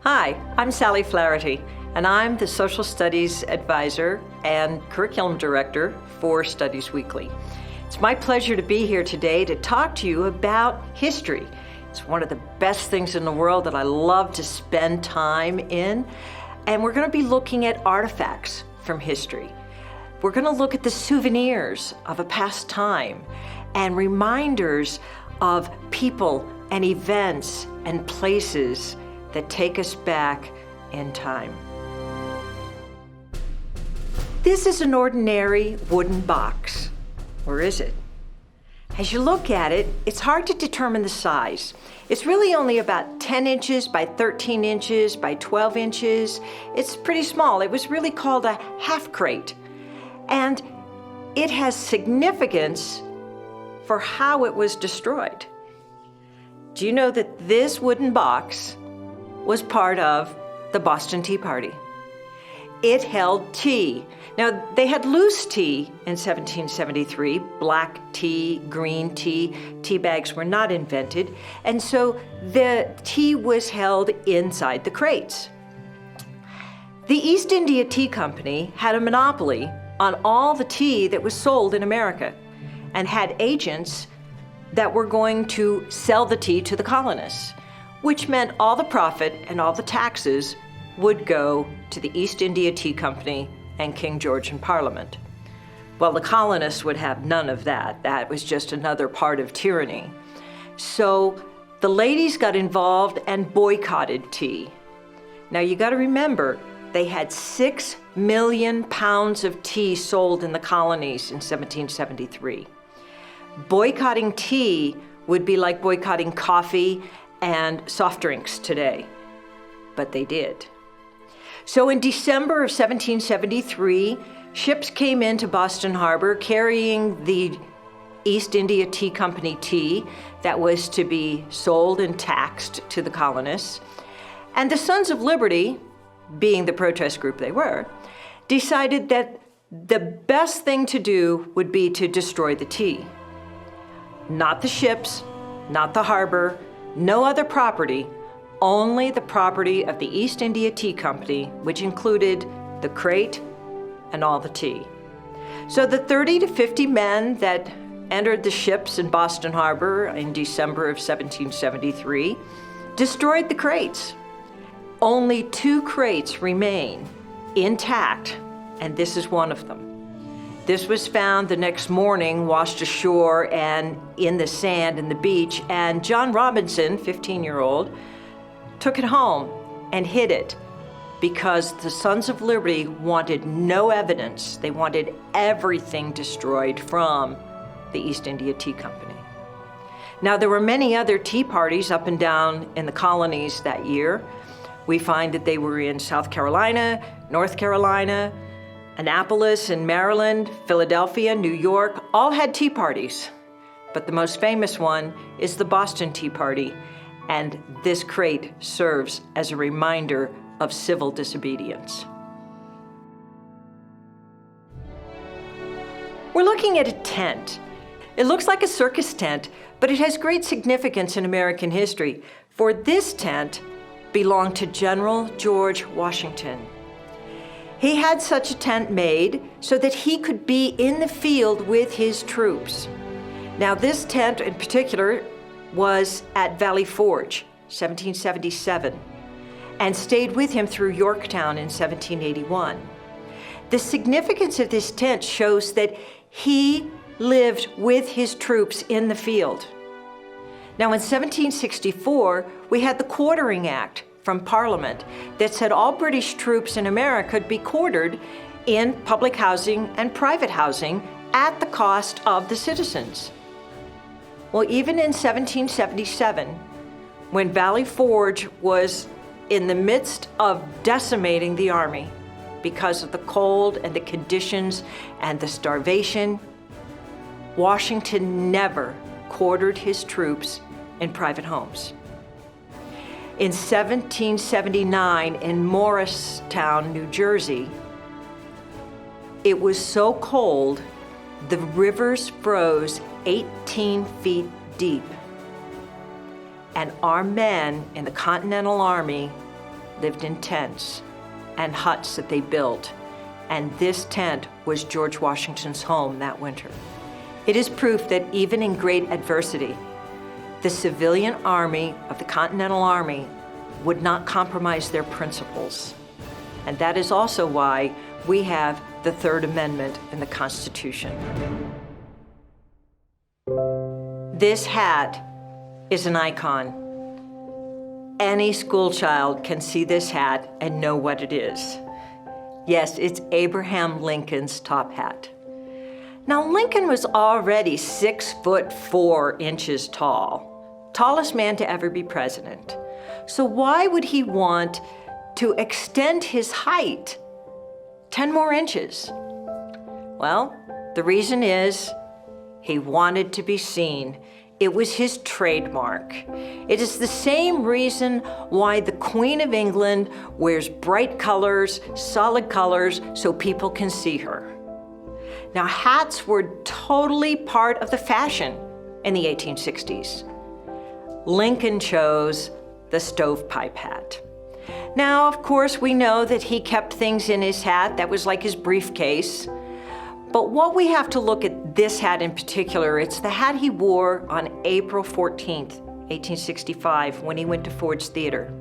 Hi, I'm Sally Flaherty, and I'm the Social Studies Advisor and Curriculum Director for Studies Weekly. It's my pleasure to be here today to talk to you about history. It's one of the best things in the world that I love to spend time in, and we're going to be looking at artifacts from history. We're going to look at the souvenirs of a past time and reminders of people and events and places that take us back in time. This is an ordinary wooden box, or is it? As you look at it, it's hard to determine the size. It's really only about 10 inches by 13 inches by 12 inches. It's pretty small. It was really called a half crate. And it has significance for how it was destroyed. Do you know that this wooden box was part of the Boston Tea Party? It held tea. Now, they had loose tea in 1773, black tea, green tea. Tea bags were not invented, and so the tea was held inside the crates. The East India Tea Company had a monopoly on all the tea that was sold in America and had agents that were going to sell the tea to the colonists, which meant all the profit and all the taxes would go to the East India Tea Company and King George and Parliament. Well, the colonists would have none of that. That was just another part of tyranny. So the ladies got involved and boycotted tea. Now you got to remember, they had 6 million pounds of tea sold in the colonies in 1773. Boycotting tea would be like boycotting coffee and soft drinks today, but they did. So in December of 1773, ships came into Boston Harbor carrying the East India Tea Company tea that was to be sold and taxed to the colonists. And the Sons of Liberty, being the protest group they were, decided that the best thing to do would be to destroy the tea. Not the ships, not the harbor, no other property, only the property of the East India Tea Company, which included the crate and all the tea. So the 30 to 50 men that entered the ships in Boston Harbor in December of 1773 destroyed the crates. Only 2 crates remain intact, and this is one of them. This was found the next morning, washed ashore and in the sand in the beach, and John Robinson, 15-year-old, took it home and hid it because the Sons of Liberty wanted no evidence. They wanted everything destroyed from the East India Tea Company. Now, there were many other tea parties up and down in the colonies that year. We find that they were in South Carolina, North Carolina, Annapolis in Maryland, Philadelphia, New York, all had tea parties. But the most famous one is the Boston Tea Party, and this crate serves as a reminder of civil disobedience. We're looking at a tent. It looks like a circus tent, but it has great significance in American history, for this tent belonged to General George Washington. He had such a tent made so that he could be in the field with his troops. Now, this tent in particular was at Valley Forge, 1777, and stayed with him through Yorktown in 1781. The significance of this tent shows that he lived with his troops in the field. Now, in 1764, we had the Quartering Act from Parliament that said all British troops in America could be quartered in public housing and private housing at the cost of the citizens. Well, even in 1777, when Valley Forge was in the midst of decimating the army because of the cold and the conditions and the starvation, Washington never quartered his troops in private homes. In 1779, in Morristown, New Jersey, it was so cold, the rivers froze 18 feet deep. And our men in the Continental Army lived in tents and huts that they built, and this tent was George Washington's home that winter. It is proof that even in great adversity, the civilian army of the Continental Army would not compromise their principles. And that is also why we have the Third Amendment in the Constitution. This hat is an icon. Any schoolchild can see this hat and know what it is. Yes, it's Abraham Lincoln's top hat. Now, Lincoln was already 6'4" tall, tallest man to ever be president. So why would he want to extend his height 10 more inches? Well, the reason is he wanted to be seen. It was his trademark. It is the same reason why the Queen of England wears bright colors, solid colors, so people can see her. Now, hats were totally part of the fashion in the 1860s. Lincoln chose the stovepipe hat. Now, of course, we know that he kept things in his hat. That was like his briefcase. But what we have to look at this hat in particular, it's the hat he wore on April 14th, 1865, when he went to Ford's Theater.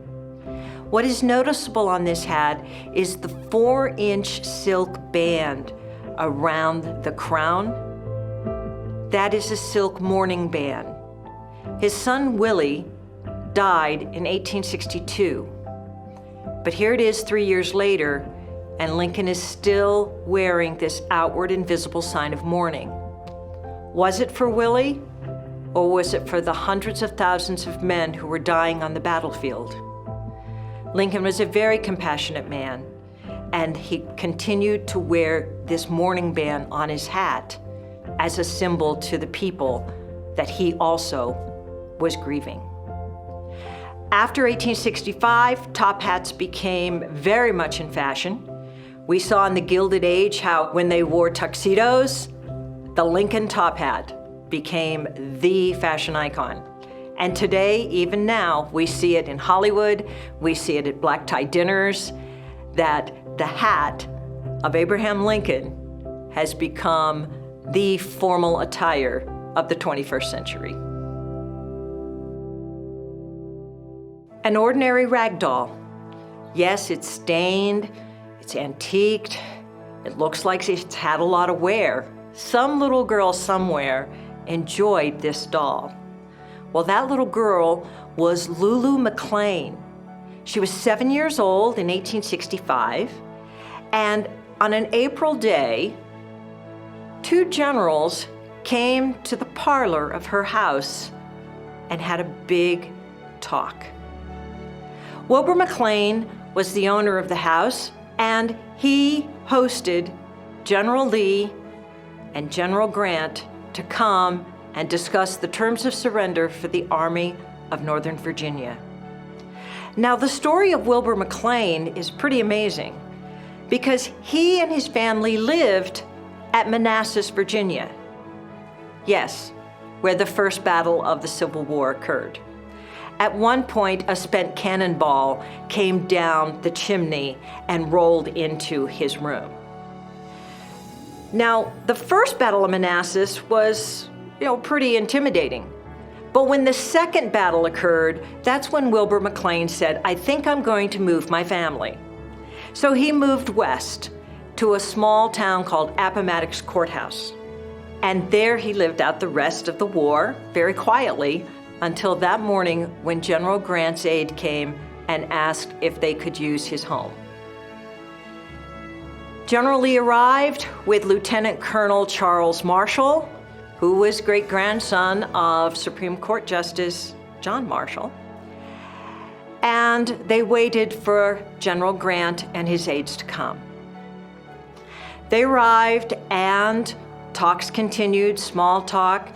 What is noticeable on this hat is the 4-inch silk band around the crown. That is a silk mourning band. His son, Willie, died in 1862. But here it is 3 years later, and Lincoln is still wearing this outward and visible sign of mourning. Was it for Willie, or was it for the hundreds of thousands of men who were dying on the battlefield? Lincoln was a very compassionate man, and he continued to wear this mourning band on his hat as a symbol to the people that he also was grieving. After 1865, top hats became very much in fashion. We saw in the Gilded Age how when they wore tuxedos, the Lincoln top hat became the fashion icon. And today, even now, we see it in Hollywood, we see it at black tie dinners, that the hat of Abraham Lincoln has become the formal attire of the 21st century. An ordinary ragdoll. Yes, it's stained, it's antiqued, it looks like it's had a lot of wear. Some little girl somewhere enjoyed this doll. Well, that little girl was Lulu McLean. She was 7 years old in 1865, and on an April day, 2 generals came to the parlor of her house and had a big talk. Wilbur McLean was the owner of the house, and he hosted General Lee and General Grant to come and discuss the terms of surrender for the Army of Northern Virginia. Now, the story of Wilbur McLean is pretty amazing because he and his family lived at Manassas, Virginia. Yes, where the first battle of the Civil War occurred. At one point, a spent cannonball came down the chimney and rolled into his room. Now, the first Battle of Manassas was, pretty intimidating. But when the second battle occurred, that's when Wilbur McLean said, "I think I'm going to move my family." So he moved west to a small town called Appomattox Courthouse. And there he lived out the rest of the war very quietly until that morning when General Grant's aide came and asked if they could use his home. General Lee arrived with Lieutenant Colonel Charles Marshall, who was great-grandson of Supreme Court Justice John Marshall. And they waited for General Grant and his aides to come. They arrived and talks continued, small talk,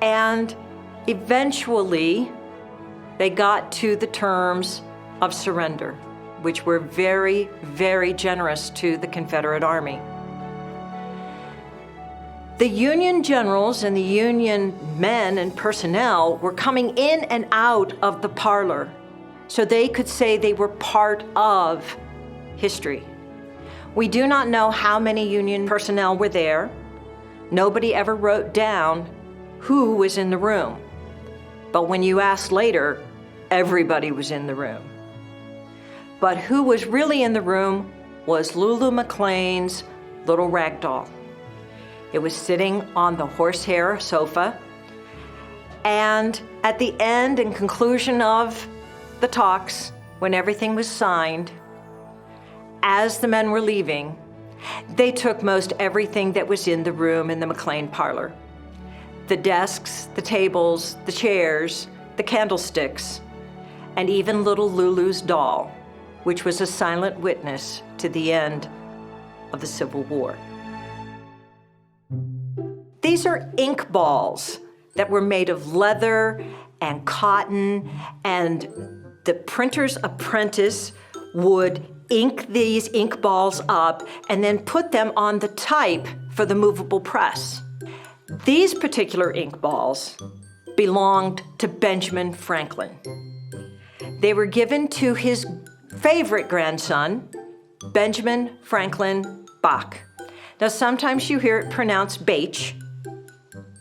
and eventually they got to the terms of surrender, which were very, very generous to the Confederate Army. The Union generals and the Union men and personnel were coming in and out of the parlor so they could say they were part of history. We do not know how many Union personnel were there. Nobody ever wrote down who was in the room. But when you asked later, everybody was in the room. But who was really in the room was Lulu McLean's little Ragdoll. It was sitting on the horsehair sofa, and at the end and conclusion of the talks, when everything was signed, as the men were leaving, they took most everything that was in the room in the McLean parlor. The desks, the tables, the chairs, the candlesticks, and even little Lulu's doll, which was a silent witness to the end of the Civil War. These are ink balls that were made of leather and cotton, and the printer's apprentice would ink these ink balls up and then put them on the type for the movable press. These particular ink balls belonged to Benjamin Franklin. They were given to his favorite grandson, Benjamin Franklin Bach. Now, sometimes you hear it pronounced Bach,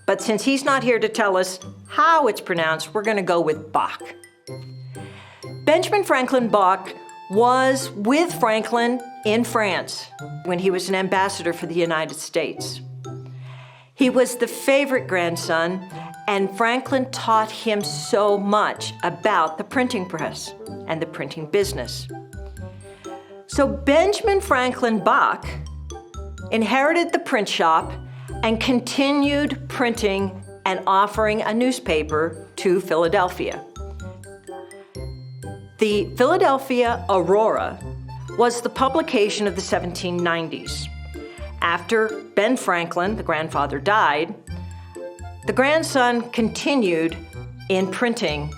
but since he's not here to tell us how it's pronounced, we're going to go with Bach. Benjamin Franklin Bach was with Franklin in France when he was an ambassador for the United States. He was the favorite grandson, and Franklin taught him so much about the printing press and the printing business. So Benjamin Franklin Bach inherited the print shop and continued printing and offering a newspaper to Philadelphia. The Philadelphia Aurora was the publication of the 1790s. After Ben Franklin, the grandfather, died, the grandson continued in printing,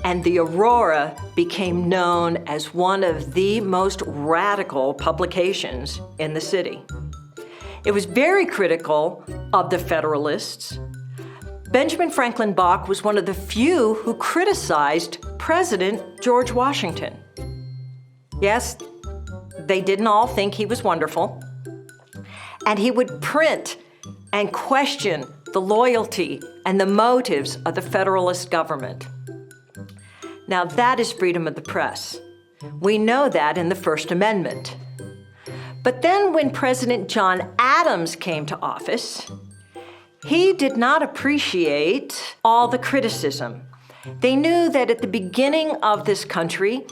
and the Aurora became known as one of the most radical publications in the city. It was very critical of the Federalists. Benjamin Franklin Bach was one of the few who criticized President George Washington. Yes, they didn't all think he was wonderful. And he would print and question the loyalty and the motives of the Federalist government. Now that is freedom of the press. We know that in the First Amendment. But then when President John Adams came to office, he did not appreciate all the criticism. They knew that at the beginning of this country,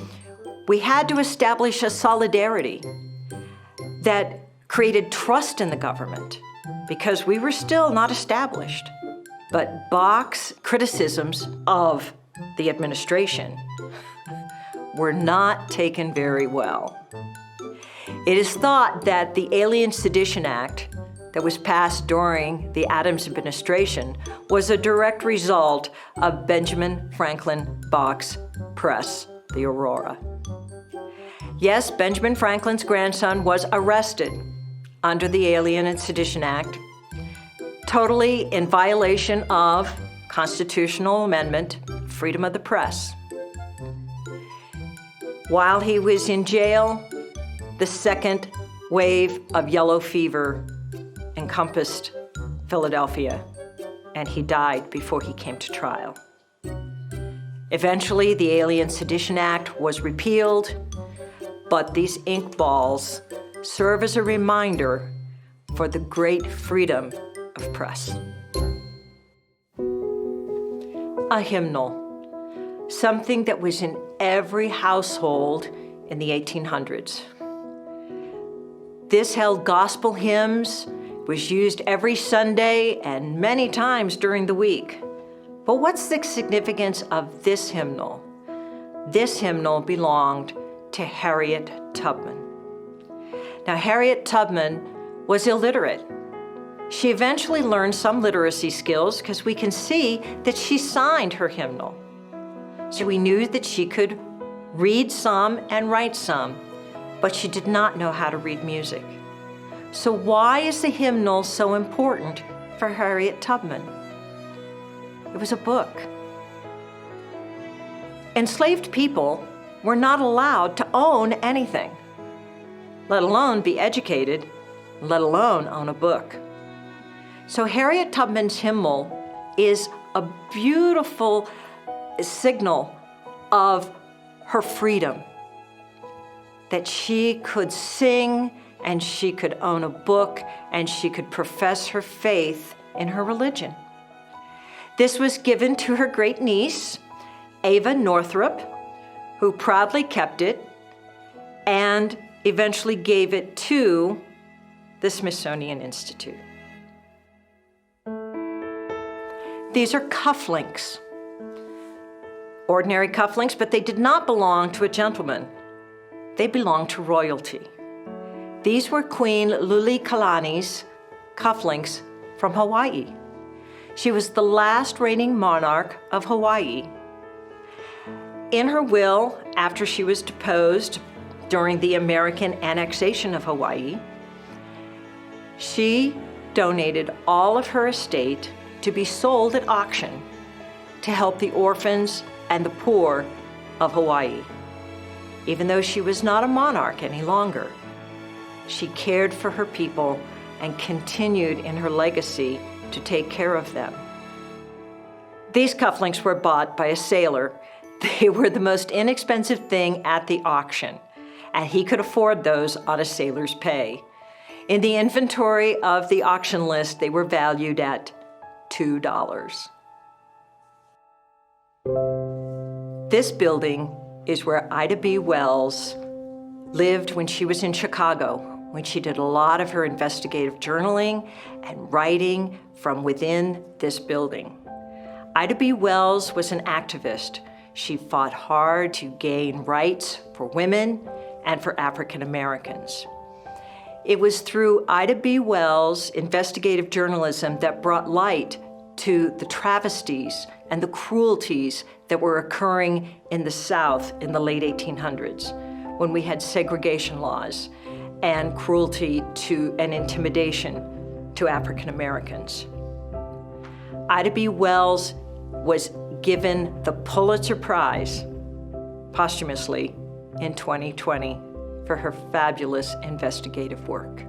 we had to establish a solidarity that created trust in the government because we were still not established. But Bach's criticisms of the administration were not taken very well. It is thought that the Alien Sedition Act that was passed during the Adams administration was a direct result of Benjamin Franklin Bach's press, the Aurora. Yes, Benjamin Franklin's grandson was arrested under the Alien and Sedition Act, totally in violation of constitutional amendment, freedom of the press. While he was in jail, the second wave of yellow fever encompassed Philadelphia, and he died before he came to trial. Eventually, the Alien Sedition Act was repealed, but these ink balls serve as a reminder for the great freedom of press. A hymnal, something that was in every household in the 1800s. This held gospel hymns, was used every Sunday and many times during the week. But what's the significance of this hymnal? This hymnal belonged to Harriet Tubman. Now, Harriet Tubman was illiterate. She eventually learned some literacy skills because we can see that she signed her hymnal. So we knew that she could read some and write some, but she did not know how to read music. So why is the hymnal so important for Harriet Tubman? It was a book. Enslaved people were not allowed to own anything, let alone be educated, let alone own a book. So Harriet Tubman's hymnal is a beautiful signal of her freedom, that she could sing and she could own a book and she could profess her faith in her religion. This was given to her great niece, Ava Northrop, who proudly kept it and eventually gave it to the Smithsonian Institute. These are cufflinks, ordinary cufflinks, but they did not belong to a gentleman. They belonged to royalty. These were Queen Lulu Kalani's cufflinks from Hawaii. She was the last reigning monarch of Hawaii. In her will, after she was deposed during the American annexation of Hawaii, she donated all of her estate to be sold at auction to help the orphans and the poor of Hawaii. Even though she was not a monarch any longer, she cared for her people and continued in her legacy to take care of them. These cufflinks were bought by a sailor. They were the most inexpensive thing at the auction, and he could afford those on a sailor's pay. In the inventory of the auction list, they were valued at $2. This building is where Ida B. Wells lived when she was in Chicago, when she did a lot of her investigative journaling and writing from within this building. Ida B. Wells was an activist. She fought hard to gain rights for women and for African Americans. It was through Ida B. Wells' investigative journalism that brought light to the travesties and the cruelties that were occurring in the South in the late 1800s, when we had segregation laws and cruelty to and intimidation to African Americans. Ida B. Wells was given the Pulitzer Prize posthumously in 2020 for her fabulous investigative work.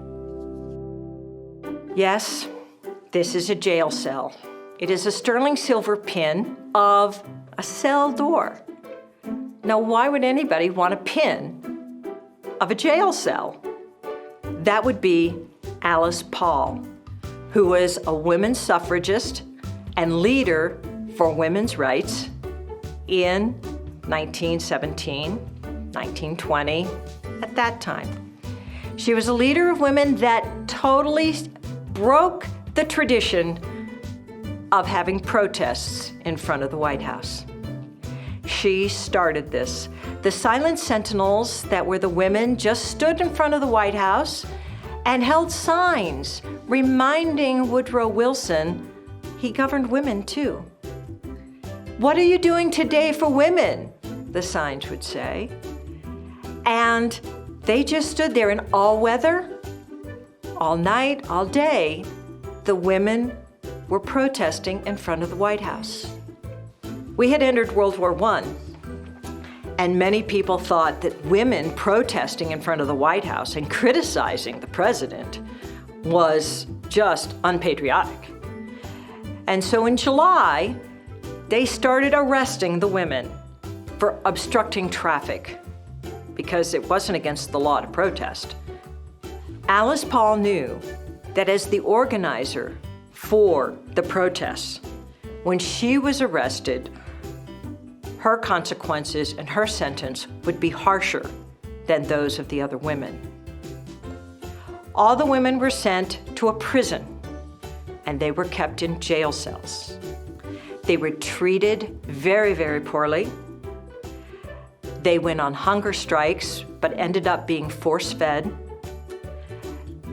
Yes, this is a jail cell. It is a sterling silver pin of a cell door. Now, why would anybody want a pin of a jail cell? That would be Alice Paul, who was a women's suffragist and leader for women's rights in 1917, 1920, at that time. She was a leader of women that totally broke the tradition of having protests in front of the White House. She started this. The silent sentinels that were the women just stood in front of the White House and held signs reminding Woodrow Wilson he governed women too. "What are you doing today for women?" the signs would say. And they just stood there in all weather, all night, all day. The women were protesting in front of the White House. We had entered World War I, and many people thought that women protesting in front of the White House and criticizing the president was just unpatriotic. And so in July, they started arresting the women for obstructing traffic because it wasn't against the law to protest. Alice Paul knew that as the organizer for the protests, when she was arrested, her consequences and her sentence would be harsher than those of the other women. All the women were sent to a prison, and they were kept in jail cells. They were treated very, very poorly. They went on hunger strikes, but ended up being force-fed.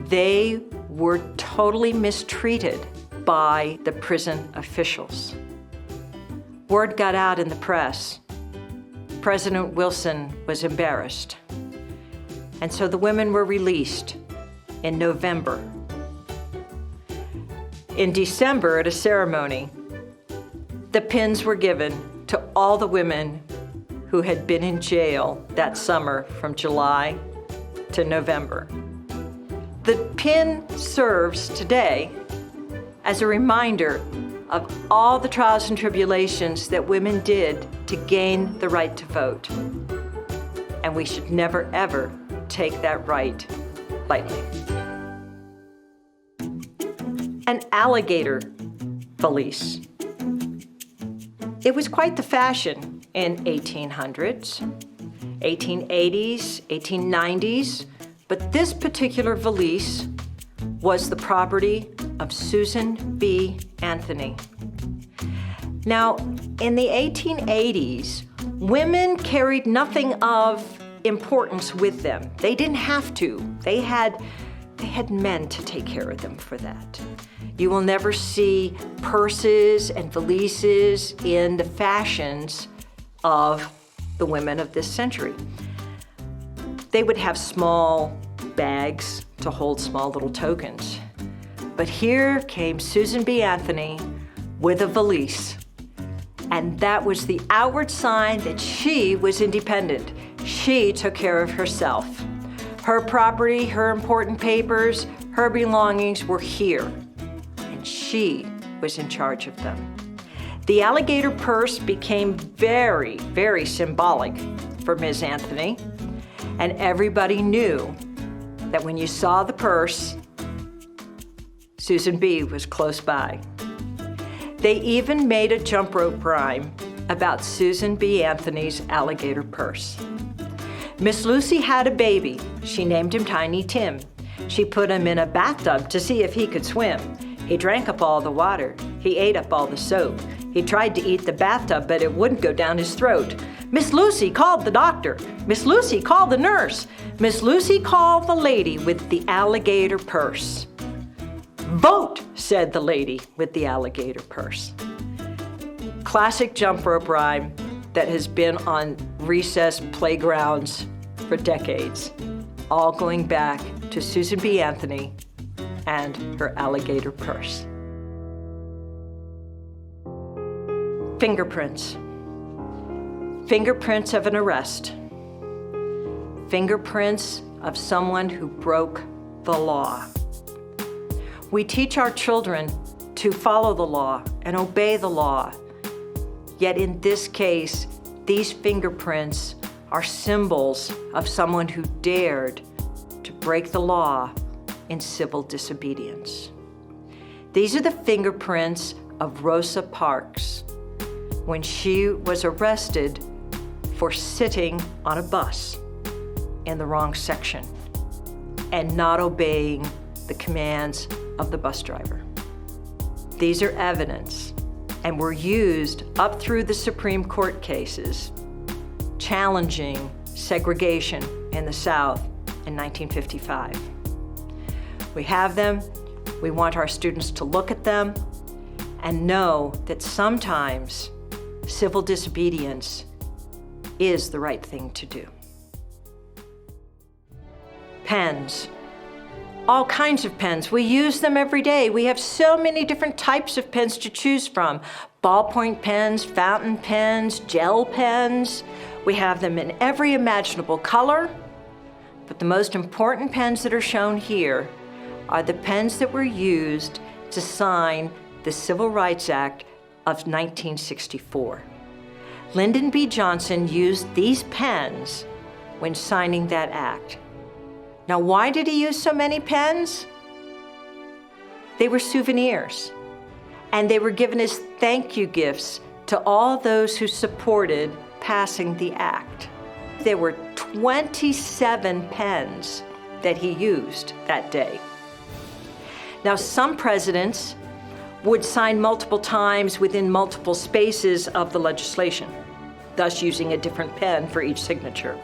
They were totally mistreated by the prison officials. Word got out in the press. President Wilson was embarrassed. And so the women were released in November. In December, at a ceremony, the pins were given to all the women who had been in jail that summer from July to November. The pin serves today as a reminder of all the trials and tribulations that women did to gain the right to vote. And we should never, ever take that right lightly. An alligator valise. It was quite the fashion in 1800s, 1880s, 1890s, but this particular valise was the property of Susan B. Anthony. Now, in the 1880s, women carried nothing of importance with them. They didn't have to. They had men to take care of them for that. You will never see purses and valises in the fashions of the women of this century. They would have small bags to hold small little tokens. But here came Susan B. Anthony with a valise. And that was the outward sign that she was independent. She took care of herself. Her property, her important papers, her belongings were here. And she was in charge of them. The alligator purse became very, very symbolic for Ms. Anthony. And everybody knew that when you saw the purse, Susan B. was close by. They even made a jump rope rhyme about Susan B. Anthony's alligator purse. Miss Lucy had a baby. She named him Tiny Tim. She put him in a bathtub to see if he could swim. He drank up all the water. He ate up all the soap. He tried to eat the bathtub, but it wouldn't go down his throat. Miss Lucy called the doctor. Miss Lucy called the nurse. Miss Lucy called the lady with the alligator purse. Vote, said the lady with the alligator purse. Classic jump rope rhyme that has been on recess playgrounds for decades, all going back to Susan B. Anthony and her alligator purse. Fingerprints. Fingerprints of an arrest. Fingerprints of someone who broke the law. We teach our children to follow the law and obey the law. Yet in this case, these fingerprints are symbols of someone who dared to break the law in civil disobedience. These are the fingerprints of Rosa Parks when she was arrested for sitting on a bus in the wrong section and not obeying the commands of the bus driver. These are evidence and were used up through the Supreme Court cases challenging segregation in the South in 1955. We have them. We want our students to look at them and know that sometimes civil disobedience is the right thing to do. Pens. All kinds of pens. We use them every day. We have so many different types of pens to choose from. Ballpoint pens, fountain pens, gel pens. We have them in every imaginable color. But the most important pens that are shown here are the pens that were used to sign the Civil Rights Act of 1964. Lyndon B. Johnson used these pens when signing that act. Now, why did he use so many pens? They were souvenirs, and they were given as thank you gifts to all those who supported passing the act. There were 27 pens that he used that day. Now, some presidents would sign multiple times within multiple spaces of the legislation, thus using a different pen for each signature.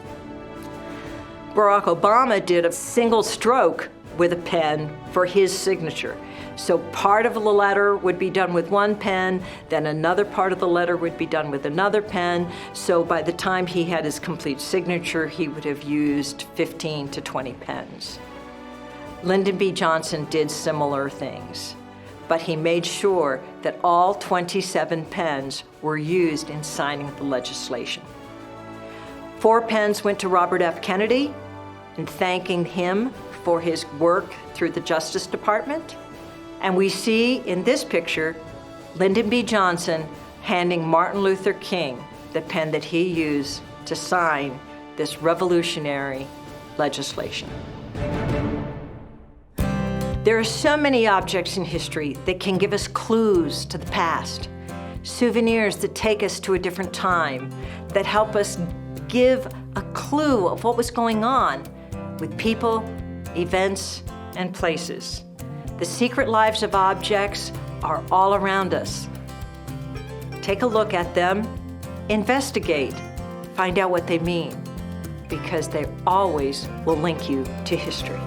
Barack Obama did a single stroke with a pen for his signature. So part of the letter would be done with one pen, then another part of the letter would be done with another pen. So by the time he had his complete signature, he would have used 15 to 20 pens. Lyndon B. Johnson did similar things, but he made sure that all 27 pens were used in signing the legislation. 4 pens went to Robert F. Kennedy in thanking him for his work through the Justice Department. And we see in this picture, Lyndon B. Johnson handing Martin Luther King the pen that he used to sign this revolutionary legislation. There are so many objects in history that can give us clues to the past, souvenirs that take us to a different time, that help us give a clue of what was going on with people, events, and places. The secret lives of objects are all around us. Take a look at them, investigate, find out what they mean, because they always will link you to history.